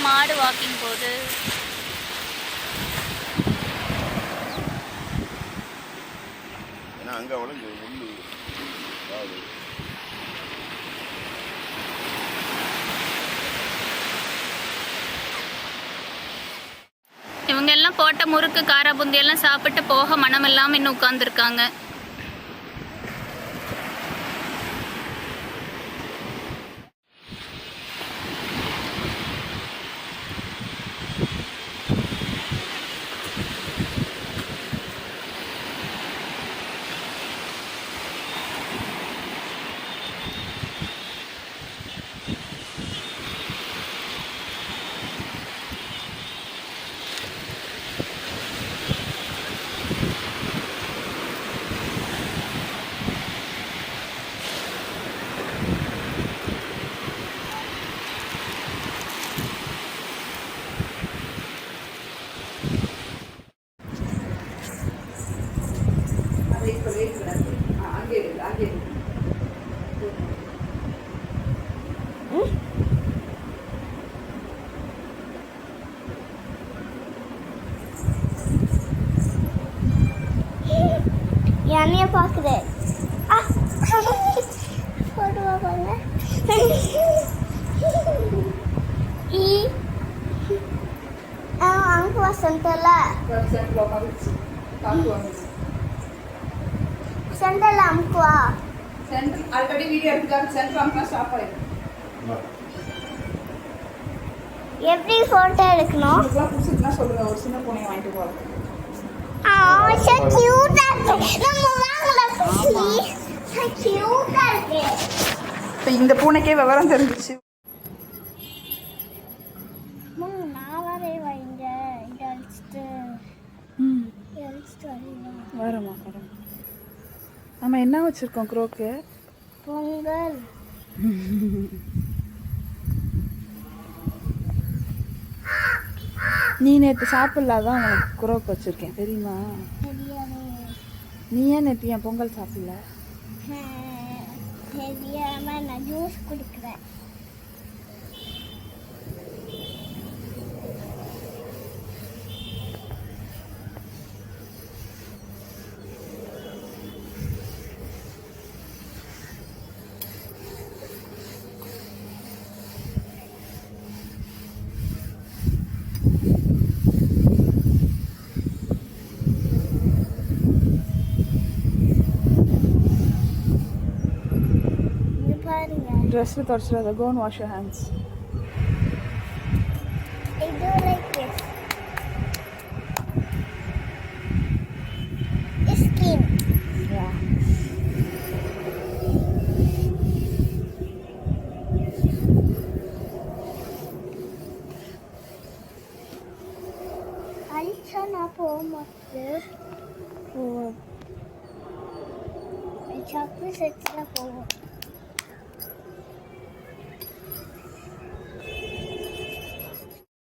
மாடு வாக்கிங் போகுது. இவங்க எல்லாம் போட்ட முறுக்கு காரா பூந்தி எல்லாம் சாப்பிட்டு போக மனம் இல்லாம இன்னும் உட்கார்ந்துருக்காங்க. யானைய பார்க்குறேன். போடுவாங்க அங்கே சென்டர்ல சென்டர்ல அமுக்குவா சென்டர் ஆல்ரெடி வீடியோ எடுத்துக்காக சென்டர் அமுக்கா ஸ்டாப் ஆயிடும். எப்படி போட்டோ எடுக்கணும்? புதுசுனா சொல்லுங்க, ஒரு சின்ன பூனையை வாங்கிட்டு போகலாம். so cute இருக்கு. நம்ம வாங்கலாம் குட்டி. so cute இருக்கு. இப்போ இந்த பூனைக்கே விவரம் தெரிஞ்சிச்சு. நான் வரே வைங்க இங்க அடிச்சிட்டு வரமா நம்ம என்ன வச்சிருக்கோம் குரோக்கு? பொங்கல். நீ நேற்று சாப்பிடலாதான் உனக்கு குரோக்கு வச்சிருக்கேன் தெரியுமா? நீ ஏன் நேற்று என் பொங்கல் சாப்பிடல? தெரியாம நான் ஜூஸ் குடிக்கிறேன். Dress தொடச்சிடாத. Go and wash your hands. I do like this. Skin. Yeah. அழிச்சா நான் போக மாட்டேன். சாக்லேட் செட்ஸில் போவோம்.